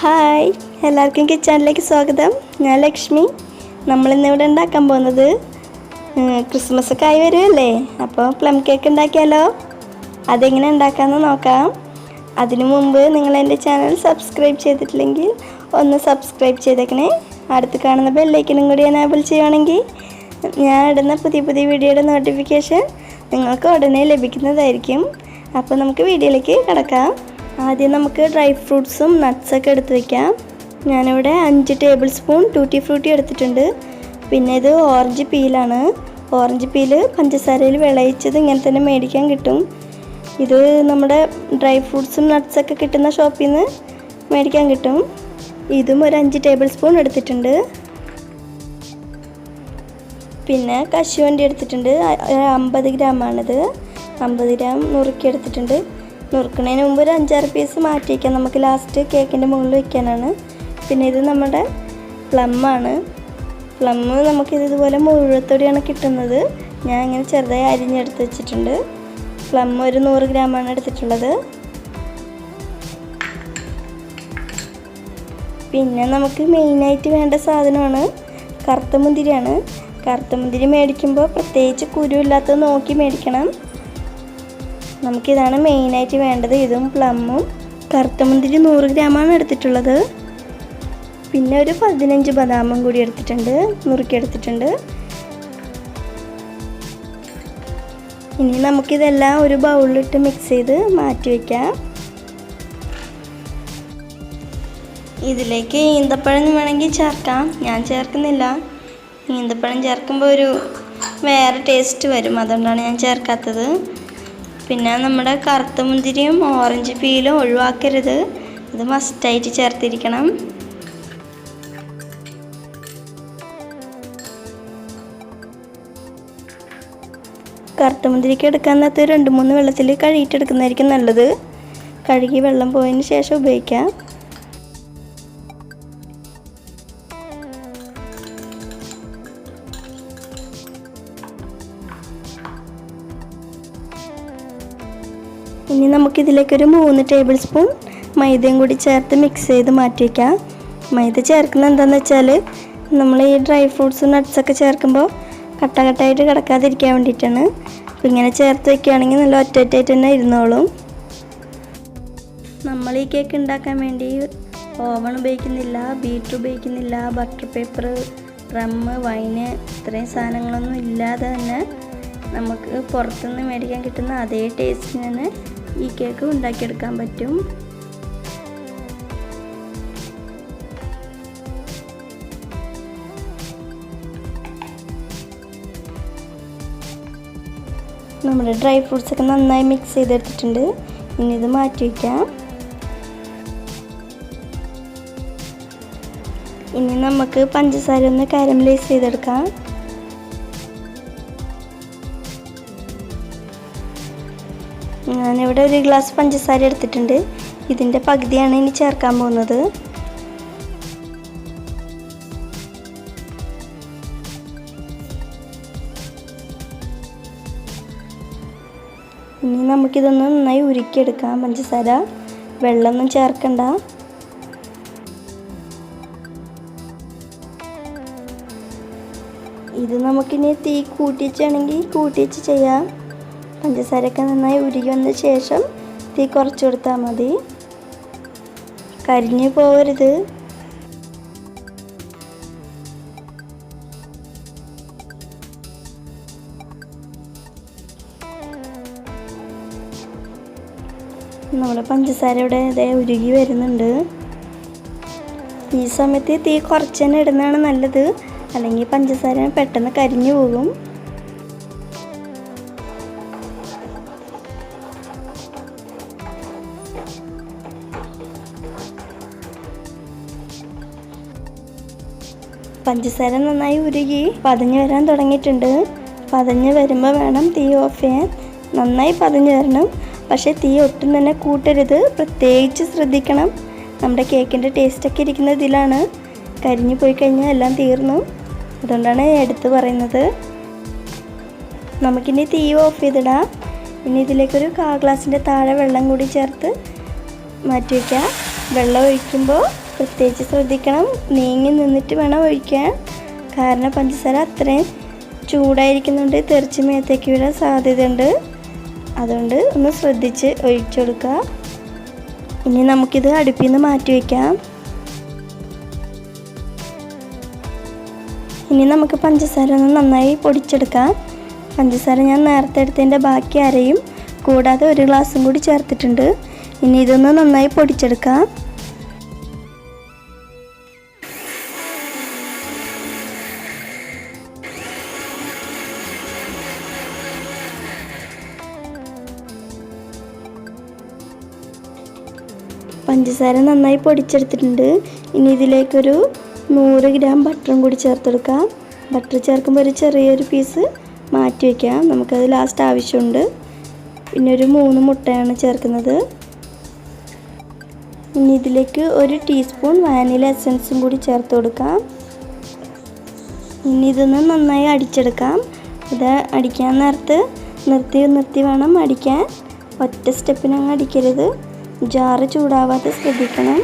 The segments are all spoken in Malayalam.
ഹായ്, എല്ലാവർക്കും കിച്ചണിലേക്ക് സ്വാഗതം. ഞാൻ ലക്ഷ്മി. നമ്മളിന്നിവിടെ ഉണ്ടാക്കാൻ പോകുന്നത് ക്രിസ്മസ് ഒക്കെ ആയി വരുമല്ലേ, അപ്പോൾ പ്ലം കേക്ക് ഉണ്ടാക്കിയാലോ. അതെങ്ങനെ ഉണ്ടാക്കാമെന്ന് നോക്കാം. അതിനു മുമ്പ് നിങ്ങൾ എൻ്റെ ചാനൽ സബ്സ്ക്രൈബ് ചെയ്തിട്ടില്ലെങ്കിൽ ഒന്ന് സബ്സ്ക്രൈബ് ചെയ്തേക്കണേ. അടുത്ത് കാണുന്ന ബെല്ലൈക്കനും കൂടി എനേബിൾ ചെയ്യുകയാണെങ്കിൽ ഞാൻ ഇടുന്ന പുതിയ പുതിയ വീഡിയോയുടെ നോട്ടിഫിക്കേഷൻ നിങ്ങൾക്ക് ഉടനെ ലഭിക്കുന്നതായിരിക്കും. അപ്പോൾ നമുക്ക് വീഡിയോയിലേക്ക് കിടക്കാം. ആദ്യം നമുക്ക് ഡ്രൈ ഫ്രൂട്ട്സും നട്ട്സൊക്കെ എടുത്ത് വയ്ക്കാം. ഞാനിവിടെ 5 ടേബിൾ സ്പൂൺ ടൂട്ടി ഫ്രൂട്ടി എടുത്തിട്ടുണ്ട്. പിന്നെ ഇത് ഓറഞ്ച് പീലാണ്. ഓറഞ്ച് പീല് പഞ്ചസാരയിൽ വിളയിച്ചത് ഇങ്ങനെ തന്നെ മേടിക്കാൻ കിട്ടും. ഇത് നമ്മുടെ ഡ്രൈ ഫ്രൂട്ട്സും നട്ട്സൊക്കെ കിട്ടുന്ന ഷോപ്പിൽ നിന്ന് മേടിക്കാൻ കിട്ടും. ഇതും ഒരു 5 ടേബിൾ സ്പൂൺ എടുത്തിട്ടുണ്ട്. പിന്നെ കശുവണ്ടി എടുത്തിട്ടുണ്ട്. 50 ഗ്രാമാണിത്. 50 ഗ്രാം നുറുക്കി എടുത്തിട്ടുണ്ട്. നുറുക്കുന്നതിന് മുമ്പ് ഒരു 5-6 പീസ് മാറ്റി വയ്ക്കാം, നമുക്ക് ലാസ്റ്റ് കേക്കിൻ്റെ മുകളിൽ വയ്ക്കാനാണ്. പിന്നെ ഇത് നമ്മുടെ പ്ലമ്മാണ്. പ്ലം നമുക്കിത് ഇതുപോലെ മുഴുവത്തോടെയാണ് കിട്ടുന്നത്. ഞാൻ ഇങ്ങനെ ചെറുതായി അരിഞ്ഞെടുത്ത് വെച്ചിട്ടുണ്ട്. പ്ലം ഒരു 100 ഗ്രാമാണ് എടുത്തിട്ടുള്ളത്. പിന്നെ നമുക്ക് മെയിനായിട്ട് വേണ്ട സാധനമാണ് കറുത്ത മുന്തിരിയാണ്. കറുത്ത മുന്തിരി മേടിക്കുമ്പോൾ പ്രത്യേകിച്ച് കുരുവില്ലാത്തത് നോക്കി മേടിക്കണം. നമുക്കിതാണ് മെയിനായിട്ട് വേണ്ടത്. ഇതും പ്ലമ്മും. കറുത്ത മുന്തിരി 100 ഗ്രാമാണ് എടുത്തിട്ടുള്ളത്. പിന്നെ ഒരു 15 ബദാമും കൂടി എടുത്തിട്ടുണ്ട്, നുറുക്കിയെടുത്തിട്ടുണ്ട്. ഇനി നമുക്കിതെല്ലാം ഒരു ബൗളിലിട്ട് മിക്സ് ചെയ്ത് മാറ്റി വയ്ക്കാം. ഇതിലേക്ക് ഈന്തപ്പഴം വേണമെങ്കിൽ ചേർക്കാം, ഞാൻ ചേർക്കുന്നില്ല. ഈന്തപ്പഴം ചേർക്കുമ്പോൾ ഒരു വേറെ ടേസ്റ്റ് വരും, അതുകൊണ്ടാണ് ഞാൻ ചേർക്കാത്തത്. പിന്നെ നമ്മുടെ കറുത്ത മുന്തിരിയും ഓറഞ്ച് പീലും ഒഴിവാക്കരുത്, ഇത് മസ്റ്റായിട്ട് ചേർത്തിരിക്കണം. കറുത്ത മുന്തിരിക്ക് എടുക്കാൻ നേരത്ത് 2-3 വെള്ളത്തിൽ കഴുകിയിട്ടെടുക്കുന്നതായിരിക്കും നല്ലത്. കഴുകി വെള്ളം പോയതിന് ശേഷം ഉപയോഗിക്കാം. ഇനി നമുക്കിതിലേക്കൊരു 3 ടേബിൾ സ്പൂൺ മൈദയും കൂടി ചേർത്ത് മിക്സ് ചെയ്ത് മാറ്റി വയ്ക്കാം. മൈദ ചേർക്കുന്നത് എന്താണെന്ന് വെച്ചാൽ നമ്മൾ ഈ ഡ്രൈ ഫ്രൂട്ട്സും നട്ട്സൊക്കെ ചേർക്കുമ്പോൾ കട്ടായിട്ട് കിടക്കാതിരിക്കാൻ വേണ്ടിയിട്ടാണ്. അപ്പോൾ ഇങ്ങനെ ചേർത്ത് വയ്ക്കുകയാണെങ്കിൽ നല്ല ഒറ്റയായിട്ട് തന്നെ ഇരുന്നോളും. നമ്മൾ ഈ കേക്ക് ഉണ്ടാക്കാൻ വേണ്ടി ഓവൺ ഉപയോഗിക്കുന്നില്ല, ബീറ്റർ ഉപയോഗിക്കുന്നില്ല, ബട്ടർ പേപ്പർ, റമ്മ്, വൈന് ഇത്രയും സാധനങ്ങളൊന്നും ഇല്ലാതെ തന്നെ നമുക്ക് പുറത്തുനിന്ന് മേടിക്കാൻ കിട്ടുന്ന അതേ ടേസ്റ്റിന് തന്നെ ഈ കേക്ക് ഉണ്ടാക്കിയെടുക്കാൻ പറ്റും. നമ്മുടെ ഡ്രൈ ഫ്രൂട്ട്സൊക്കെ നന്നായി മിക്സ് ചെയ്തെടുത്തിട്ടുണ്ട്. ഇനി ഇത് മാറ്റി വയ്ക്കാം. ഇനി നമുക്ക് പഞ്ചസാര ഒന്ന് കാരമലൈസ് ചെയ്തെടുക്കാം. ഞാനിവിടെ 1 ഗ്ലാസ് പഞ്ചസാര എടുത്തിട്ടുണ്ട്. ഇതിൻ്റെ പകുതിയാണ് ഇനി ചേർക്കാൻ പോകുന്നത്. ഇനി നമുക്കിതൊന്ന് നന്നായി ഉരുക്കിയെടുക്കാം. പഞ്ചസാര, വെള്ളമൊന്നും ചേർക്കണ്ട. ഇത് നമുക്കിനി തീ കൂട്ടിച്ചാണെങ്കിൽ കൂട്ടിച്ച് ചെയ്യാം. പഞ്ചസാരയൊക്കെ നന്നായി ഉരുകി വന്ന ശേഷം തീ കുറച്ച് കൊടുത്താൽ മതി, കരിഞ്ഞു പോകരുത്. നമ്മുടെ പഞ്ചസാര ഇവിടെ ഇതേ ഉരുകി വരുന്നുണ്ട്. ഈ സമയത്ത് തീ കുറച്ച് തന്നെ ഇടുന്നതാണ് നല്ലത്, അല്ലെങ്കിൽ പഞ്ചസാര പെട്ടെന്ന് കരിഞ്ഞു പോകും. പഞ്ചസാര നന്നായി ഉരുകി പതഞ്ഞ് വരാൻ തുടങ്ങിയിട്ടുണ്ട്. പതഞ്ഞ് വരുമ്പോൾ വേണം തീ ഓഫ് ചെയ്യാൻ. നന്നായി പതഞ്ഞ് വരണം, പക്ഷേ തീ ഒട്ടും തന്നെ കൂട്ടരുത്. പ്രത്യേകിച്ച് ശ്രദ്ധിക്കണം. നമ്മുടെ കേക്കിൻ്റെ ടേസ്റ്റൊക്കെ ഇരിക്കുന്ന ഇതിലാണ്. കരിഞ്ഞു പോയി കഴിഞ്ഞാൽ എല്ലാം തീർന്നു. അതുകൊണ്ടാണ് എടുത്ത് പറയുന്നത്. നമുക്കിനി തീ ഓഫ് ചെയ്തിടാം. ഇനി ഇതിലേക്കൊരു 1/4 ഗ്ലാസിൻ്റെ താഴെ വെള്ളം കൂടി ചേർത്ത് മാറ്റി വയ്ക്കാം. വെള്ളം ഒഴിക്കുമ്പോൾ പ്രത്യേകിച്ച് ശ്രദ്ധിക്കണം, നീങ്ങി നിന്നിട്ട് വേണം ഒഴിക്കാൻ. കാരണം പഞ്ചസാര അത്രയും ചൂടായിരിക്കുന്നുണ്ട്, തെറിച്ച് മേത്തേക്ക് വീഴാൻ സാധ്യതയുണ്ട്. അതുകൊണ്ട് ഒന്ന് ശ്രദ്ധിച്ച് ഒഴിച്ചു കൊടുക്കുക. ഇനി നമുക്കിത് അടുപ്പിൽ നിന്ന് മാറ്റി വയ്ക്കാം. ഇനി നമുക്ക് പഞ്ചസാര ഒന്ന് നന്നായി പൊടിച്ചെടുക്കാം. പഞ്ചസാര ഞാൻ നേരത്തെ എടുത്തതിൻ്റെ ബാക്കി അരയും കൂടാതെ 1 ഗ്ലാസും കൂടി ചേർത്തിട്ടുണ്ട്. ഇനി ഇതൊന്ന് നന്നായി പൊടിച്ചെടുക്കാം. പഞ്ചസാര നന്നായി പൊടിച്ചെടുത്തിട്ടുണ്ട്. ഇനി ഇതിലേക്കൊരു 100 ഗ്രാം ബട്ടറും കൂടി ചേർത്തെടുക്കാം. ബട്ടർ ചേർക്കുമ്പോൾ ഒരു ചെറിയൊരു പീസ് മാറ്റി വയ്ക്കാം, നമുക്കത് ലാസ്റ്റ് ആവശ്യമുണ്ട്. പിന്നെ ഒരു 3 മുട്ടയാണ് ചേർക്കുന്നത്. ഇനി ഇതിലേക്ക് 1 ടീസ്പൂൺ വാനില എസൻസും കൂടി ചേർത്ത് കൊടുക്കാം. ഇനി ഇതൊന്ന് നന്നായി അടിച്ചെടുക്കാം. ഇത് അടിക്കാൻ നേരത്ത് നിർത്തി വേണം അടിക്കാൻ. ഒറ്റ സ്റ്റെപ്പിനങ്ങ് അടിക്കരുത്, ജാറ് ചൂടാവാതെ ശ്രദ്ധിക്കണം.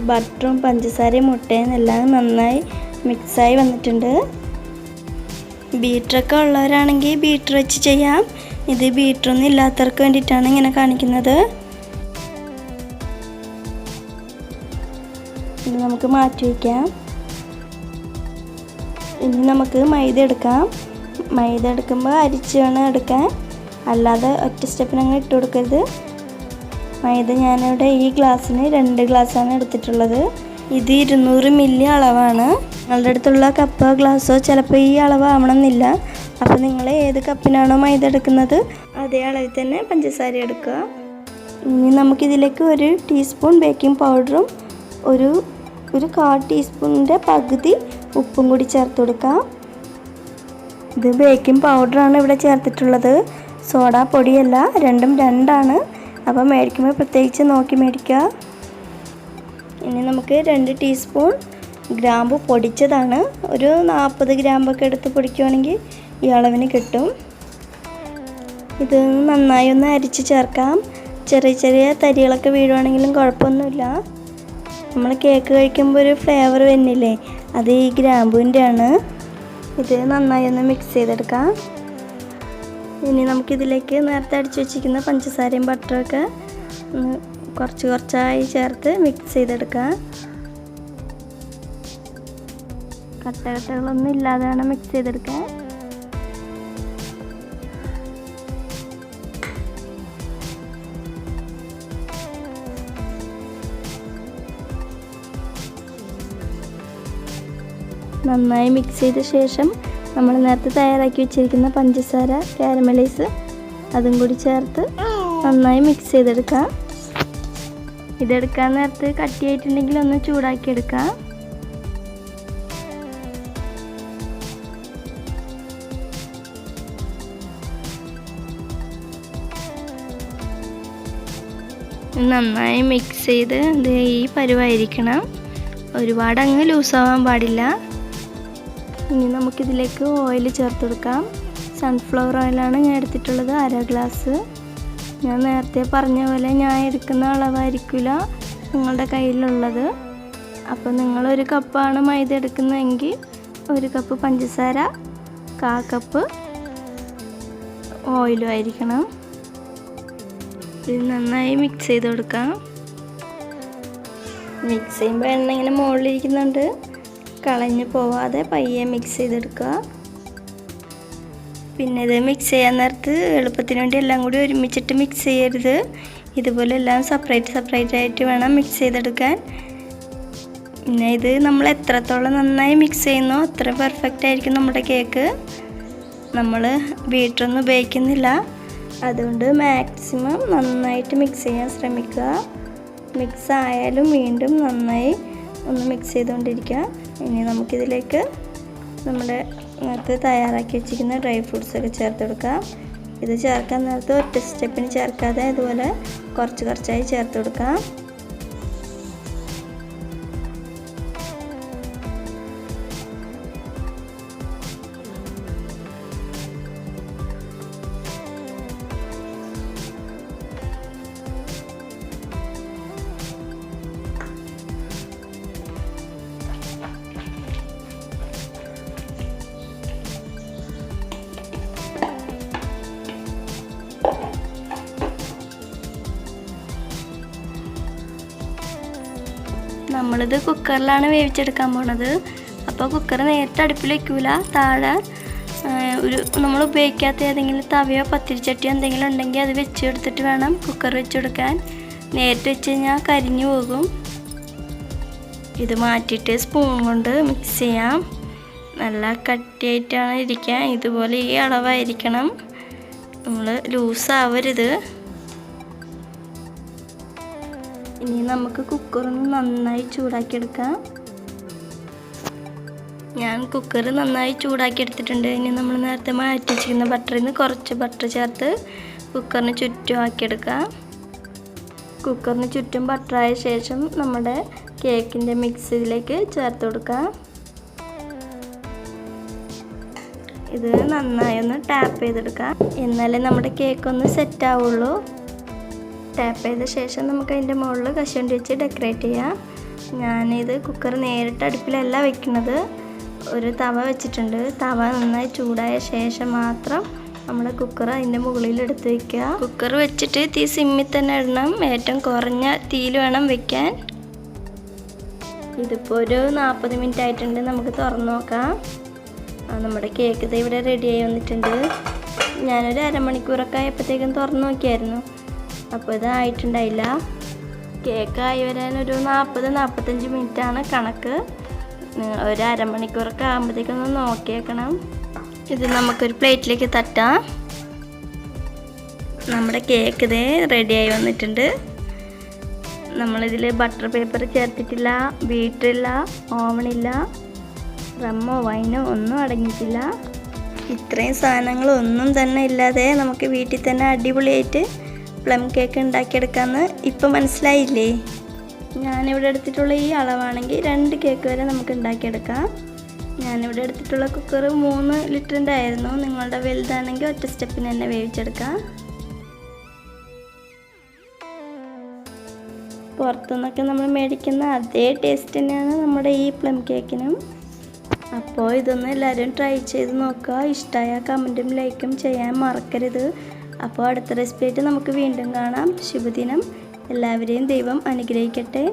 ബട്ടറും പഞ്ചസാരയും മുട്ടയും എല്ലാം നന്നായി മിക്സായി വന്നിട്ടുണ്ട്. ബീറ്ററൊക്കെ ഉള്ളവരാണെങ്കിൽ ബീറ്റർ വെച്ച് ചെയ്യാം. ഇത് ബീറ്ററൊന്നും ഇല്ലാത്തവർക്ക് വേണ്ടിയിട്ടാണ് ഇങ്ങനെ കാണിക്കുന്നത്. ഇത് നമുക്ക് മാറ്റി വയ്ക്കാം. ഇനി നമുക്ക് മൈദ എടുക്കാം. മൈദ എടുക്കുമ്പോൾ അരിച്ച് വേണം എടുക്കാൻ, അല്ലാതെ ഒറ്റ സ്റ്റെപ്പിനങ്ങ് ഇട്ട് കൊടുക്കരുത്. മൈദ ഞാനിവിടെ ഈ ഗ്ലാസ്സിന് 2 ഗ്ലാസ്സാണ് എടുത്തിട്ടുള്ളത്. ഇത് 200 മില്ലി അളവാണ്. നിങ്ങളുടെ അടുത്തുള്ള കപ്പോ ഗ്ലാസ്സോ ചിലപ്പോൾ ഈ അളവ് ആവണമെന്നില്ല. അപ്പോൾ നിങ്ങൾ ഏത് കപ്പിനാണോ മൈദ എടുക്കുന്നത് അതേ അളവിൽ തന്നെ പഞ്ചസാര എടുക്കുക. ഇനി നമുക്കിതിലേക്ക് 1 ടീസ്പൂൺ ബേക്കിംഗ് പൗഡറും ഒരു 1/4 ടീസ്പൂണിൻ്റെ പകുതി ഉപ്പും കൂടി ചേർത്ത് കൊടുക്കാം. ഇത് ബേക്കിംഗ് പൗഡറാണ് ഇവിടെ ചേർത്തിട്ടുള്ളത്, സോഡാ പൊടിയല്ല. രണ്ടും 2ആണ്. അപ്പോൾ മേടിക്കുമ്പോൾ പ്രത്യേകിച്ച് നോക്കി മേടിക്കുക. ഇനി നമുക്ക് 2 ടീസ്പൂൺ ഗ്രാമ്പു പൊടിച്ചതാണ്. ഒരു 40 ഗ്രാമ്പൊക്കെ എടുത്ത് പൊടിക്കുകയാണെങ്കിൽ ഈ അളവിന് കിട്ടും. ഇത് നന്നായി ഒന്ന് അരിച്ച് ചേർക്കാം. ചെറിയ തരികളൊക്കെ വീഴുവാണെങ്കിലും കുഴപ്പമൊന്നുമില്ല. നമ്മൾ കേക്ക് കഴിക്കുമ്പോൾ ഒരു ഫ്ലേവർ വരുന്നില്ലേ, അത് ഈ ഗ്രാമ്പൂവിൻ്റെയാണ്. ഇത് നന്നായി ഒന്ന് മിക്സ് ചെയ്തെടുക്കാം. ഇനി നമുക്കിതിലേക്ക് നേരത്തെ അടിച്ചു വെച്ചിരിക്കുന്ന പഞ്ചസാരയും ബട്ടറൊക്കെ കുറച്ചായി ചേർത്ത് മിക്സ് ചെയ്തെടുക്കാം. കട്ടകളൊന്നും ഇല്ലാതെ വേണം മിക്സ് ചെയ്തെടുക്കാൻ. നന്നായി മിക്സ് ചെയ്ത ശേഷം നമ്മൾ നേരത്തെ തയ്യാറാക്കി വെച്ചിരിക്കുന്ന പഞ്ചസാര കാരമലൈസ് അതും കൂടി ചേർത്ത് നന്നായി മിക്സ് ചെയ്തെടുക്കാം. ഇതെടുക്കാൻ നേരത്ത് കട്ടിയായിട്ടുണ്ടെങ്കിൽ ഒന്ന് ചൂടാക്കി എടുക്കാം. നന്നായി മിക്സ് ചെയ്ത് ഈ പരുവായിരിക്കണം, ഒരുപാട് അങ്ങ് ലൂസാവാൻ പാടില്ല. ഇനി നമുക്കിതിലേക്ക് ഓയിൽ ചേർത്ത് കൊടുക്കാം. സൺഫ്ലവർ ഓയിലാണ് ഞാൻ എടുത്തിട്ടുള്ളത്, 1/2 ഗ്ലാസ്. ഞാൻ നേരത്തെ പറഞ്ഞ പോലെ ഞാൻ എടുക്കുന്ന അളവായിരിക്കില്ല നിങ്ങളുടെ കയ്യിലുള്ളത്. അപ്പോൾ നിങ്ങൾ 1 കപ്പാണ് മൈദ എടുക്കുന്നതെങ്കിൽ 1 കപ്പ് പഞ്ചസാര, 1/4 കപ്പ് ഓയിലും ആയിരിക്കണം. ഇത് നന്നായി മിക്സ് ചെയ്ത് കൊടുക്കാം. മിക്സ് ചെയ്യുമ്പോൾ എണ്ണ ഇങ്ങനെ മുകളിലിരിക്കുന്നുണ്ട്, കളഞ്ഞു പോവാതെ പയ്യെ മിക്സ് ചെയ്തെടുക്കുക. പിന്നെ ഇത് മിക്സ് ചെയ്യാൻ നേരത്ത് എളുപ്പത്തിന് വേണ്ടി എല്ലാം കൂടി ഒരുമിച്ചിട്ട് മിക്സ് ചെയ്യരുത്. ഇതുപോലെ എല്ലാം സെപ്പറേറ്റ് ആയിട്ട് വേണം മിക്സ് ചെയ്തെടുക്കാൻ. പിന്നെ ഇത് നമ്മൾ എത്രത്തോളം നന്നായി മിക്സ് ചെയ്യുന്നോ അത്ര പെർഫെക്റ്റ് ആയിരിക്കും നമ്മുടെ കേക്ക്. നമ്മൾ ബീറ്ററൊന്നും ഉപയോഗിക്കുന്നില്ല, അതുകൊണ്ട് മാക്സിമം നന്നായിട്ട് മിക്സ് ചെയ്യാൻ ശ്രമിക്കുക. മിക്സ് ആയാലും വീണ്ടും നന്നായി ഒന്ന് മിക്സ് ചെയ്തുകൊണ്ടിരിക്കുക. ഇനി നമുക്കിതിലേക്ക് നമ്മുടെ നേരത്തെ തയ്യാറാക്കി വെച്ചിരിക്കുന്ന ഡ്രൈ ഫ്രൂട്ട്സൊക്കെ ചേർത്ത് കൊടുക്കാം. ഇത് ചേർക്കാൻ നേരത്തെ ഒറ്റ സ്റ്റെപ്പിന് ചേർക്കാതെ ഇതുപോലെ കുറച്ച് കുറച്ചായി ചേർത്ത് കൊടുക്കാം. നമ്മളിത് കുക്കറിലാണ് വേവിച്ചെടുക്കാൻ പോണത്. അപ്പോൾ കുക്കർ നേരിട്ട് അടുപ്പിൽ വയ്ക്കൂല. താഴെ നമ്മൾ ഉപയോഗിക്കാത്ത ഏതെങ്കിലും തവയോ പത്തിരിച്ചട്ടിയോ എന്തെങ്കിലും ഉണ്ടെങ്കിൽ അത് വെച്ചെടുത്തിട്ട് വേണം കുക്കർ വെച്ചെടുക്കാൻ. നേരിട്ട് വെച്ച് കഴിഞ്ഞാൽ കരിഞ്ഞു പോകും. ഇത് മാറ്റിയിട്ട് സ്പൂൺ കൊണ്ട് മിക്സ് ചെയ്യാം. നല്ല കട്ടിയായിട്ടാണ് ഇരിക്കുക. ഇതുപോലെ ഈ അളവായിരിക്കണം. നമ്മൾ ലൂസാവരുത്. ഇനി നമുക്ക് കുക്കറൊന്ന് നന്നായി ചൂടാക്കിയെടുക്കാം. ഞാൻ കുക്കർ നന്നായി ചൂടാക്കി എടുത്തിട്ടുണ്ട്. ഇനി നമ്മൾ നേരത്തെ മാറ്റി വെച്ചിരിക്കുന്ന ബട്ടറിൽ നിന്ന് കുറച്ച് ബട്ടർ ചേർത്ത് കുക്കറിന് ചുറ്റും ആക്കിയെടുക്കാം. കുക്കറിന് ചുറ്റും ബട്ടറായ ശേഷം നമ്മുടെ കേക്കിൻ്റെ മിക്സ് ഇതിലേക്ക് ചേർത്ത് കൊടുക്കാം. ഇത് നന്നായി ഒന്ന് ടാപ്പ് ചെയ്തെടുക്കാം. എന്നാലേ നമ്മുടെ കേക്ക് ഒന്ന് സെറ്റ് ആവുള്ളൂ. ടാപ്പ് ചെയ്ത ശേഷം നമുക്ക് അതിൻ്റെ മുകളിൽ കശുവണ്ടി വെച്ച് ഡെക്കറേറ്റ് ചെയ്യാം. ഞാനിത് കുക്കർ നേരിട്ട് അടുപ്പിലല്ല വെക്കുന്നത്. ഒരു തവ വെച്ചിട്ടുണ്ട്. തവ നന്നായി ചൂടായ ശേഷം മാത്രം നമ്മുടെ കുക്കർ അതിൻ്റെ മുകളിൽ എടുത്ത് വയ്ക്കുക. കുക്കർ വെച്ചിട്ട് തീ സിമ്മിൽ തന്നെ ഇടണം. ഏറ്റവും കുറഞ്ഞ തീയിൽ വേണം വെക്കാൻ. ഇതിപ്പോൾ ഒരു 40 മിനിറ്റ് ആയിട്ടുണ്ട്. നമുക്ക് തുറന്ന് നോക്കാം. നമ്മുടെ കേക്ക് ഇത് ഇവിടെ റെഡിയായി വന്നിട്ടുണ്ട്. ഞാനൊരു അരമണിക്കൂറൊക്കെ ആയപ്പോഴത്തേക്കും തുറന്ന് നോക്കിയായിരുന്നു. അപ്പോൾ ഇതായിട്ടുണ്ടായില്ല. കേക്കായി വരാൻ ഒരു 40-45 മിനിറ്റാണ് കണക്ക്. ഒരു അരമണിക്കൂറൊക്കെ ആകുമ്പോഴത്തേക്കൊന്ന് നോക്കിയേക്കണം. ഇത് നമുക്കൊരു പ്ലേറ്റിലേക്ക് തട്ടാം. നമ്മുടെ കേക്ക് ഇതേ റെഡിയായി വന്നിട്ടുണ്ട്. നമ്മളിതിൽ ബട്ടർ പേപ്പർ ചേർത്തിട്ടില്ല, ബീറ്ററില്ല, ഓവണില്ല, റമ്മോ വൈനോ ഒന്നും അടങ്ങിയിട്ടില്ല. ഇത്രയും സാധനങ്ങളൊന്നും തന്നെ ഇല്ലാതെ നമുക്ക് വീട്ടിൽ തന്നെ അടിപൊളിയായിട്ട് പ്ലം കേക്ക് ഉണ്ടാക്കിയെടുക്കാമെന്ന് ഇപ്പം മനസ്സിലായില്ലേ? ഞാനിവിടെ എടുത്തിട്ടുള്ള ഈ അളവാണെങ്കിൽ 2 കേക്ക് വരെ നമുക്ക് ഉണ്ടാക്കിയെടുക്കാം. ഞാനിവിടെ എടുത്തിട്ടുള്ള കുക്കർ 3 ലിറ്ററിൻ്റെ ആയിരുന്നു. നിങ്ങളുടെ വലുതാണെങ്കിൽ ഒറ്റ സ്റ്റെപ്പിന് തന്നെ വേവിച്ചെടുക്കാം. പുറത്തുനിന്നൊക്കെ നമ്മൾ മേടിക്കുന്ന അതേ ടേസ്റ്റ് തന്നെയാണ് നമ്മുടെ ഈ പ്ലം കേക്കിനും. അപ്പോൾ ഇതൊന്ന് എല്ലാവരും ട്രൈ ചെയ്ത് നോക്കുക. ഇഷ്ടമായ കമൻറ്റും ലൈക്കും ചെയ്യാൻ മറക്കരുത്. അപ്പോൾ അടുത്ത റെസിപ്പി ആയിട്ട് നമുക്ക് വീണ്ടും കാണാം. ശുഭദിനം. എല്ലാവരെയും ദൈവം അനുഗ്രഹിക്കട്ടെ.